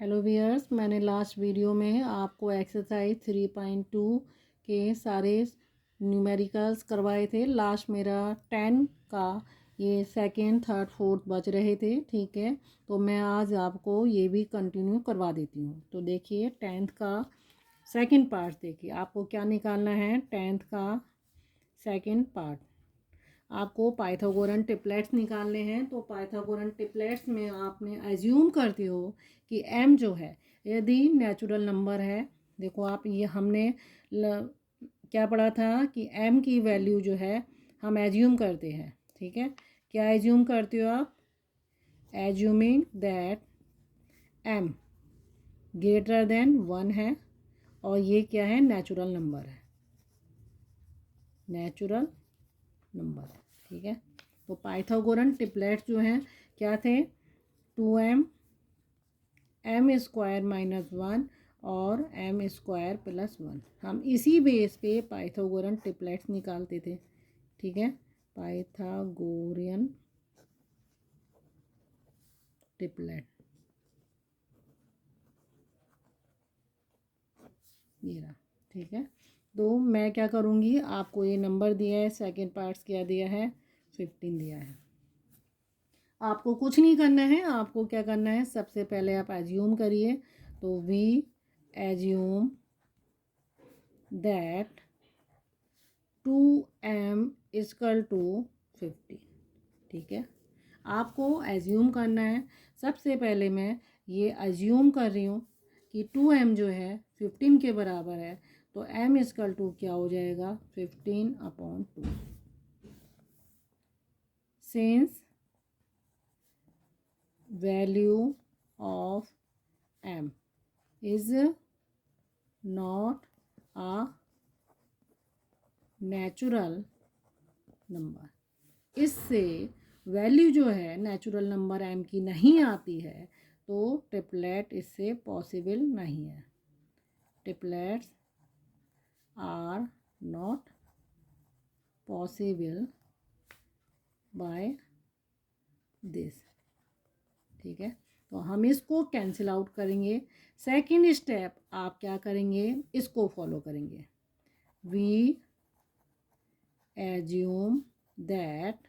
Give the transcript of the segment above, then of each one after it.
Hello wears, मैंने last video में आपको एक्सरसाइज 3.2 के सारे न्यूमेरिकल्स करवाए थे। लास्ट मेरा 10 का ये सेकंड, थर्ड, फोर्थ बच रहे थे। ठीक है, तो मैं आज आपको ये भी कंटिन्यू करवा देती हूँ। तो देखिए 10th का सेकंड पार्ट देखिए, आपको क्या निकालना है। 10th का सेकंड पार्ट आपको पाइथागोरन ट्रिपलेट्स निकालने हैं। तो पाइथागोरन ट्रिपलेट्स में आपने एज्यूम करते हो कि m जो है यदि नेचुरल नंबर है। देखो आप, ये हमने क्या पढ़ा था कि m की वैल्यू जो है हम एज्यूम करते हैं। ठीक है, क्या एज्यूम करते हो आप? Assuming that m greater than 1 है और ये क्या है? नेचुरल नंबर है, नेचुरल नंबर। ठीक है, तो पाइथागोरन ट्रिपलेट्स जो हैं क्या थे? 2m, m² - 1 और m² + 1। हम इसी बेस पे पाइथागोरन ट्रिपलेट्स निकालते थे। ठीक है, पाइथागोरियन ट्रिपलेट ये रहा। ठीक है, तो मैं क्या करूँगी, आपको ये नंबर दिया है, सेकंड पार्ट्स क्या दिया है? 15 दिया है। आपको कुछ नहीं करना है, आपको क्या करना है, सबसे पहले आप एज्यूम करिए। तो वी एज्यूम दैट 2m = 50। ठीक है, आपको एज्यूम करना है। सबसे पहले मैं ये एज्यूम कर रही हूँ कि 2m जो है 15 के बराबर है। तो m = क्या हो जाएगा? 15/2। Since value of m is not a natural number, इससे वैल्यू जो है नेचुरल नंबर m की नहीं आती है, तो ट्रिपलेट इससे पॉसिबल नहीं है। Triplets are not possible by this. ठीक है, तो हम इसको कैंसिल आउट करेंगे। सेकंड स्टेप आप क्या करेंगे, इसको फॉलो करेंगे। We assume that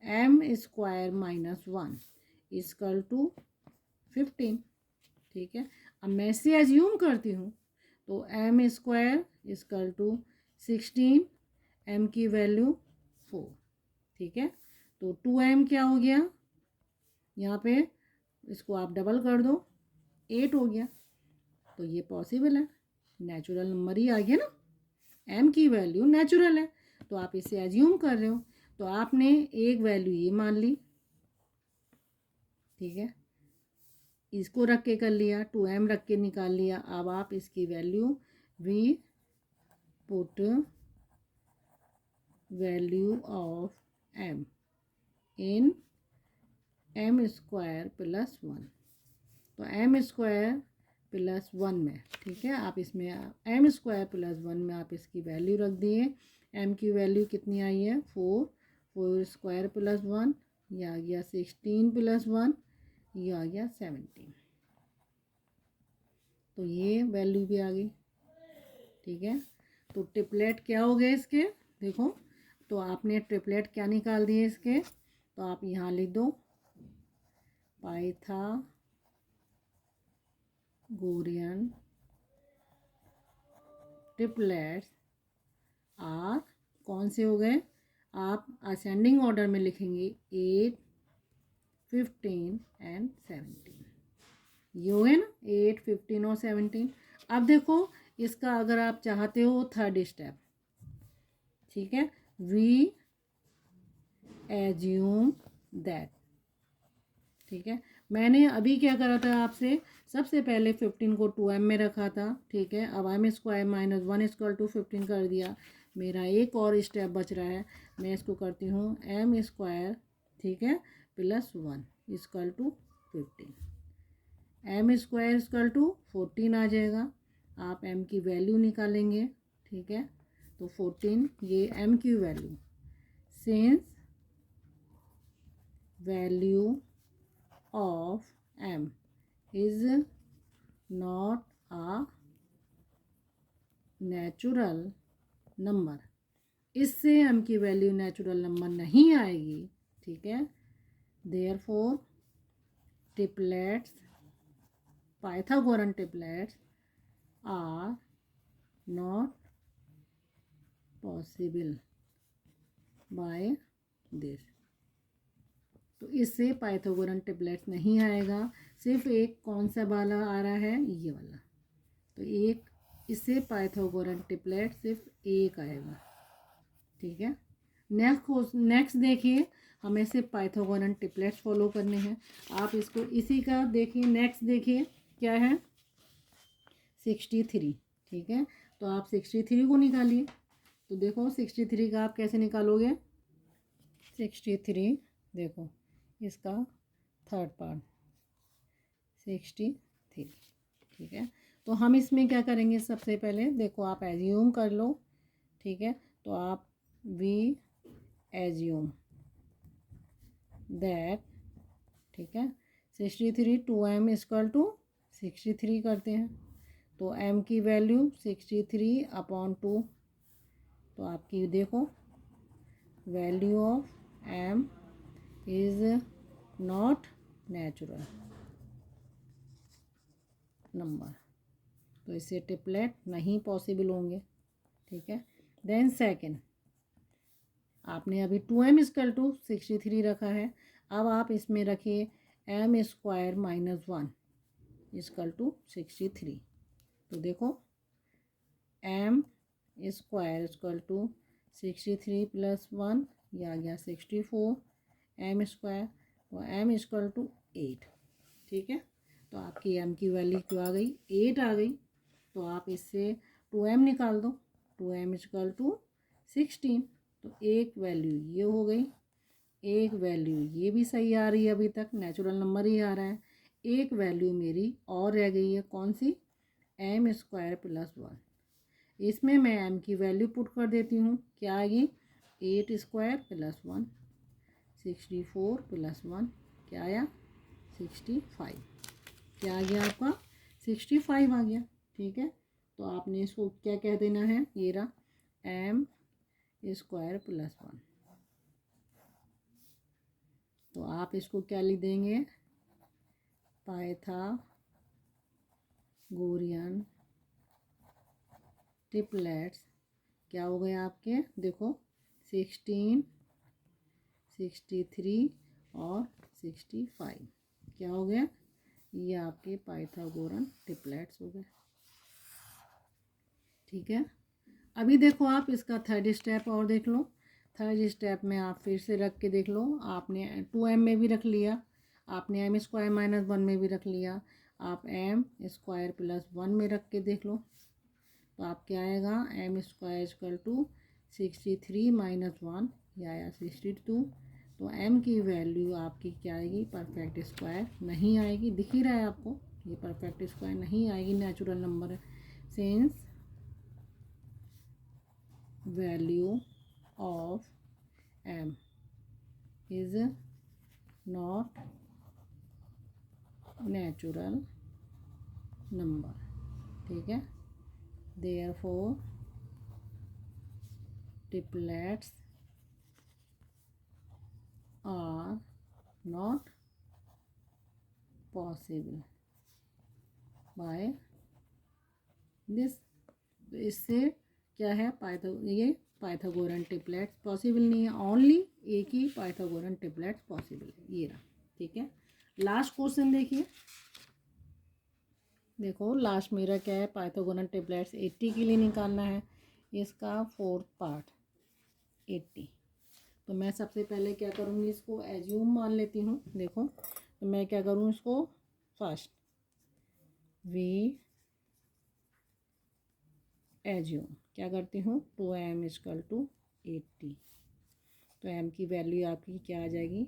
m² - 1 = 15। ठीक है, अब मैं इससे एज्यूम करती हूँ। तो m² = 16, m की वैल्यू 4। ठीक है, तो 2m क्या हो गया? यहाँ पे इसको आप डबल कर दो, 8 हो गया। तो ये पॉसिबल है, नेचुरल नंबर ही आ गया ना, m की वैल्यू नेचुरल है। तो आप इसे एज्यूम कर रहे हो, तो आपने एक वैल्यू ये मान ली। ठीक है, इसको रख के कर लिया, 2m रख के निकाल लिया। अब आप इसकी value we put value of m in m² + 1। तो m² + 1 में, ठीक है, आप इसमें m² + 1 में आप इसकी वैल्यू रख दिए। m की वैल्यू कितनी आई है? 4। 4² + 1, ये आ गया 16 + 1, ये आ गया 17। तो ये वैल्यू भी आ गई। ठीक है, तो ट्रिपलेट क्या हो गए इसके? देखो, तो आपने ट्रिपलेट क्या निकाल दिए इसके? तो आप यहाँ लिख दो, पाइथागोरियन ट्रिपलेट्स आर कौन से हो गए? आप असेंडिंग ऑर्डर में लिखेंगे, 8, 15 एंड 17। ये हो गए ना, 8, 15 और 17। अब देखो इसका अगर आप चाहते हो थर्ड स्टेप। ठीक है, वी एज्यूम दैट। ठीक है, मैंने अभी क्या करा था आपसे, सबसे पहले 15 को 2m में रखा था। ठीक है, अब m² - 1 = 15 कर दिया। मेरा एक और स्टेप बच रहा है, मैं इसको करती हूँ m², ठीक है, +1 = 15। m² = 14 आ जाएगा। आप m की वैल्यू निकालेंगे। ठीक है, तो 14, ये m की value, since value of m is not a natural number. इससे m की वैल्यू नेचुरल नंबर नहीं आएगी, ठीक है। Therefore triplets, Pythagorean triplets are not possible by this. तो इससे पाइथागोरन ट्रिपलेट्स नहीं आएगा, सिर्फ एक कौन सा वाला आ रहा है, ये वाला। तो एक इससे पाइथागोरन ट्रिपलेट सिर्फ एक आएगा, ठीक है। नेक्स्ट देखिए, हमें सिर्फ पाइथागोरन ट्रिपलेट्स फॉलो करने हैं। आप इसको इसी का देखिए, नेक्स्ट देखिए क्या है, 63, ठीक है। तो आप 63 को निकालिए। तो देखो 63 का आप कैसे निकालोगे, 63 देखो इसका थर्ड पार्ट 63, ठीक है। तो हम इसमें क्या करेंगे, सबसे पहले देखो आप एज्यूम कर लो, ठीक है। तो आप वी एज्यूम दैट, ठीक है, 63 2m इक्वल टू 63 करते हैं। तो m की वैल्यू 63/2। तो आपकी देखो value of m is not natural number. तो इससे ट्रिपलेट नहीं पॉसिबल होंगे, ठीक है। देन सेकंड, आपने अभी 2m इक्वल टू 63 रखा है। अब आप इसमें रखिए m स्क्वायर -1 इक्वल टू 63। तो देखो m स्क्वायर इक्वल टू 63 + 1, ये आ गया 64 m स्क्वायर। तो m इक्वल टू 8, ठीक है। तो आपकी m की वैल्यू क्यों आ गई, 8 आ गई। तो आप इससे 2m निकाल दो, 2m इक्वल टू 16। तो एक वैल्यू ये हो गई, एक वैल्यू ये भी सही आ रही है, अभी तक नेचुरल नंबर ही आ रहा है। एक वैल्यू मेरी और रह गई है, कौन सी, m स्क्वायर +1। इसमें मैं m की वैल्यू पुट कर देती हूँ, क्या आएगी, 8 स्क्वायर +1, 64 +1 क्या आया, 65। क्या आ गया आपका, 65 आ गया, ठीक है। तो आपने इसको क्या कह देना है, ये रहा m स्क्वायर +1। तो आप इसको क्या लिख देंगे, पाइथागोरियन ट्रिपलेट्स क्या हो गए आपके, देखो 16, 63 और 65 क्या हो गया, ये आपके पाइथागोरन ट्रिपलेट्स हो गए, ठीक है। अभी देखो आप इसका थर्ड स्टेप और देख लो। थर्ड स्टेप में आप फिर से रख के देख लो, आपने 2m में भी रख लिया, आपने m स्क्वायर -1 में भी रख लिया, आप m स्क्वायर +1 में रख के देख लो। तो आप क्या आएगा, m स्क्वायर इक्वल टू 63 - 1, यह आया 62। तो m की वैल्यू आपकी क्या आएगी, परफेक्ट स्क्वायर नहीं आएगी, दिख ही रहा है आपको, ये परफेक्ट स्क्वायर नहीं आएगी, नेचुरल नंबर है। Since value of m is not natural number, ठीक है। Therefore triplets are not possible by this. तो इससे क्या है, ये पाइथागोरन ट्रिपलेट्स पॉसिबल नहीं है, ओनली एक ही पाइथागोरन ट्रिपलेट्स पॉसिबल है, ये रहा, ठीक है। लास्ट क्वेश्चन देखिए, देखो लास्ट मेरा क्या है, पाइथागोरन ट्रिपलेट्स 80 के लिए निकालना है, इसका फोर्थ पार्ट 80। तो मैं सबसे पहले क्या करूँगी, इसको एज्यूम मान लेती हूँ। देखो तो मैं क्या करूँ, इसको फर्स्ट वी एज्यूम क्या करती हूँ, 2m इक्वल टू 80। तो m की वैल्यू आपकी क्या आ जाएगी,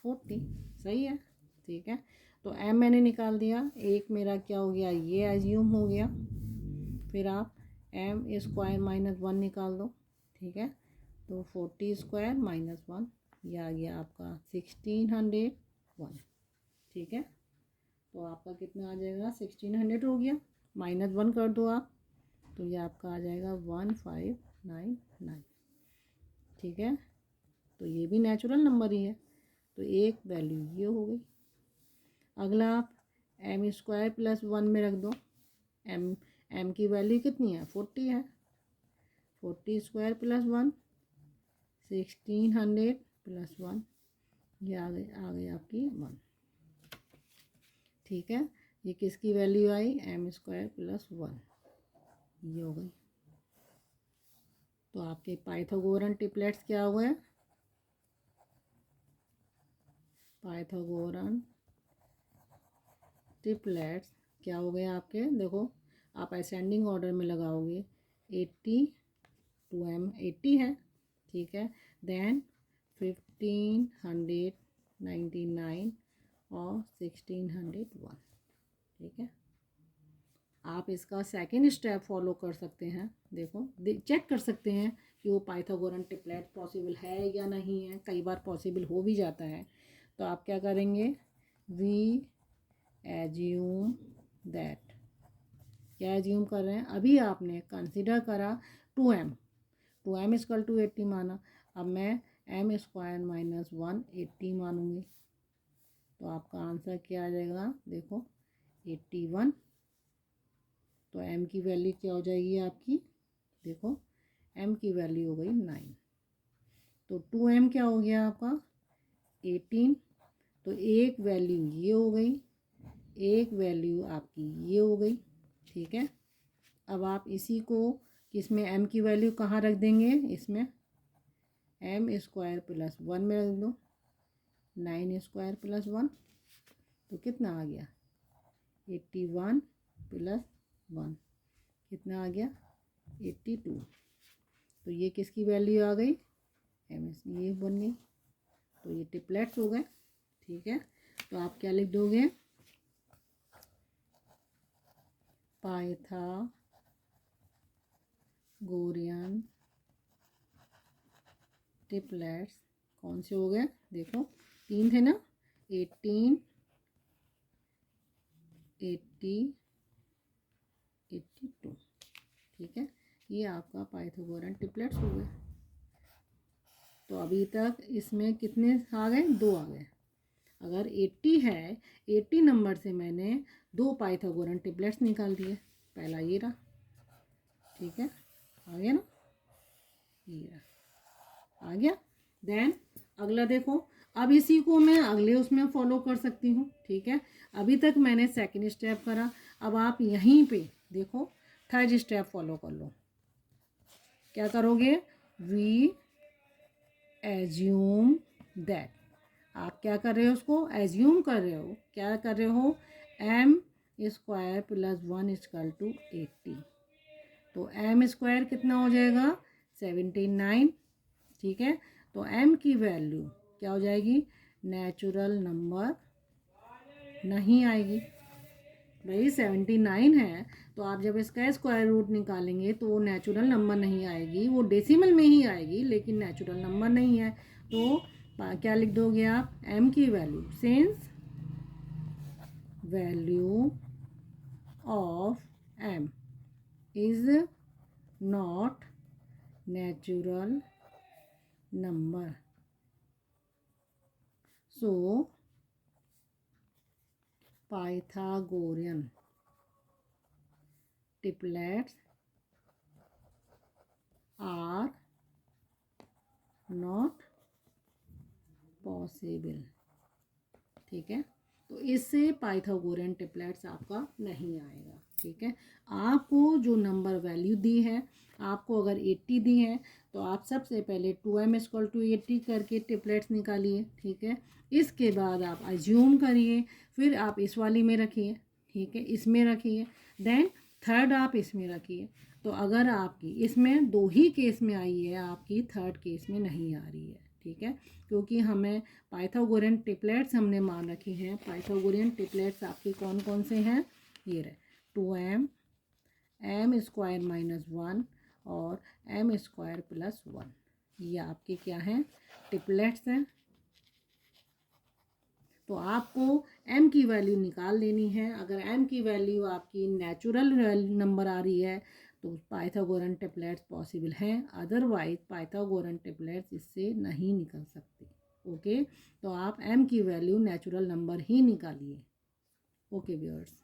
40, सही है, ठीक है। तो m मैंने निकाल दिया, एक मेरा क्या हो गया, ये एज्यूम हो गया। फिर आप m स्क्वायर -1 निकाल दो, ठीक है। तो 40 स्क्वायर -1, ये आ गया आपका 1601, ठीक है। तो आपका कितना आ जाएगा 1600 हो गया, -1 कर दो आप, तो ये आपका आ जाएगा 1599। ठीक है, तो ये भी नेचुरल नंबर ही है, तो एक वैल्यू ये हो गई। अगला आप m² + 1 में रख दो। m की वैल्यू कितनी है 40 है, 40² + 1 1600 + 1, ये आ गई आपकी 1। ठीक है, ये किसकी वैल्यू आई m² + 1, ये हो गई। तो आपके पाइथागोरन ट्रिपलेट्स क्या हुए, पाइथागोरन ट्रिपलेट्स क्या हो गए आपके, देखो आप असेंडिंग ऑर्डर में लगाओगे 80 2m 80 है। ठीक है, देन 1599 और 1601। ठीक है, आप इसका सेकेंड स्टेप फॉलो कर सकते हैं। देखो चेक कर सकते हैं कि वो पाइथागोरन ट्रिपलेट पॉसिबल है या नहीं है, कई बार पॉसिबल हो भी जाता है। तो आप क्या करेंगे, वी एज्यूम दैट, क्या एज्यूम कर रहे हैं, अभी आपने कंसिडर करा 2m, 2m = 80 माना, अब मैं m² - 1 80 मानूंगी, तो आपका आंसर क्या आ जाएगा, देखो 81। तो m की वैल्यू क्या हो जाएगी आपकी, देखो m की वैल्यू हो गई 9, तो 2m क्या हो गया आपका 18। तो एक वैल्यू ये हो गई, एक वैल्यू आपकी ये हो गई। ठीक है, अब आप इसी को किसमें m की वैल्यू कहाँ रख देंगे, इसमें m² + 1 में रख दो, 9² + 1, तो कितना आ गया 81 + 1 कितना आ गया 82। तो ये किसकी वैल्यू आ गई, ये बन गई। तो ये ट्रिपलेट्स हो गए। ठीक है, तो आप क्या लिख दोगे, पाइथागोरियन ट्रिपलेट्स कौन से हो गए, देखो 3 थे ना, 18 80 82। ठीक है, ये आपका पाइथागोरन ट्रिपलेट्स हो गए। तो अभी तक इसमें कितने आ गए, 2 आ गए। अगर 80 है, 80 नंबर से मैंने 2 पाइथागोरन ट्रिपलेट्स निकाल दिए, पहला ये रहा। ठीक है, आ गया ना, ये रहा, आ गया। देन अगला देखो, अब इसी को मैं अगले उसमें फॉलो कर सकती हूँ। ठीक है, अभी तक मैंने सेकंड स्टेप करा, अब आप यहीं पे देखो थर्ड स्टेप फॉलो कर लो। क्या करोगे, वी एज्यूम दैट, आप क्या कर रहे हो, उसको एज्यूम कर रहे हो, क्या कर रहे हो, m² + 1 = 80। तो m² कितना हो जाएगा 79। ठीक है, तो m की वैल्यू क्या हो जाएगी, नेचुरल नंबर नहीं आएगी भाई, 79 है, तो आप जब इसका स्क्वायर रूट निकालेंगे तो वो नेचुरल नंबर नहीं आएगी, वो डेसिमल में ही आएगी, लेकिन नेचुरल नंबर नहीं है। तो क्या लिख दोगे आप, m की value, since value of m is not natural number, so Pythagorean triplets are not possible. ठीक है, तो इससे पाइथागोरियन ट्रिपलेट्स आपका नहीं आएगा। ठीक है, आपको जो नंबर वैल्यू दी है, आपको अगर 80 दी है, तो आप सबसे पहले 2m = 80 करके ट्रिपलेट्स निकालिए। ठीक है, इसके बाद आप अज्यूम करिए, फिर आप इस वाली में रखिए। ठीक है, इसमें रखिए, देन थर्ड आप इसमें रखिए। तो अगर आपकी इसमें 2 ही केस में आई है, आपकी थर्ड केस में नहीं आ रही है। ठीक है, क्योंकि हमें पाइथागोरियन ट्रिपलेट्स हमने मान रखी हैं। पाइथागोरियन ट्रिपलेट्स आपके कौन कौन से हैं, ये रहे 2m, m² - 1 और m² + 1, ये आपके क्या हैं, ट्रिपलेट्स हैं। तो तो आपको m की वैल्यू निकाल लेनी है। अगर m की वैल्यू आपकी नेचुरल नंबर आ रही है तो पाइथागोरन ट्रिपलेट्स पॉसिबल हैं, अदरवाइज पाइथागोरन ट्रिपलेट्स इससे नहीं निकल सकते। ओके, तो आप m की वैल्यू नेचुरल नंबर ही निकालिए। Okay viewers.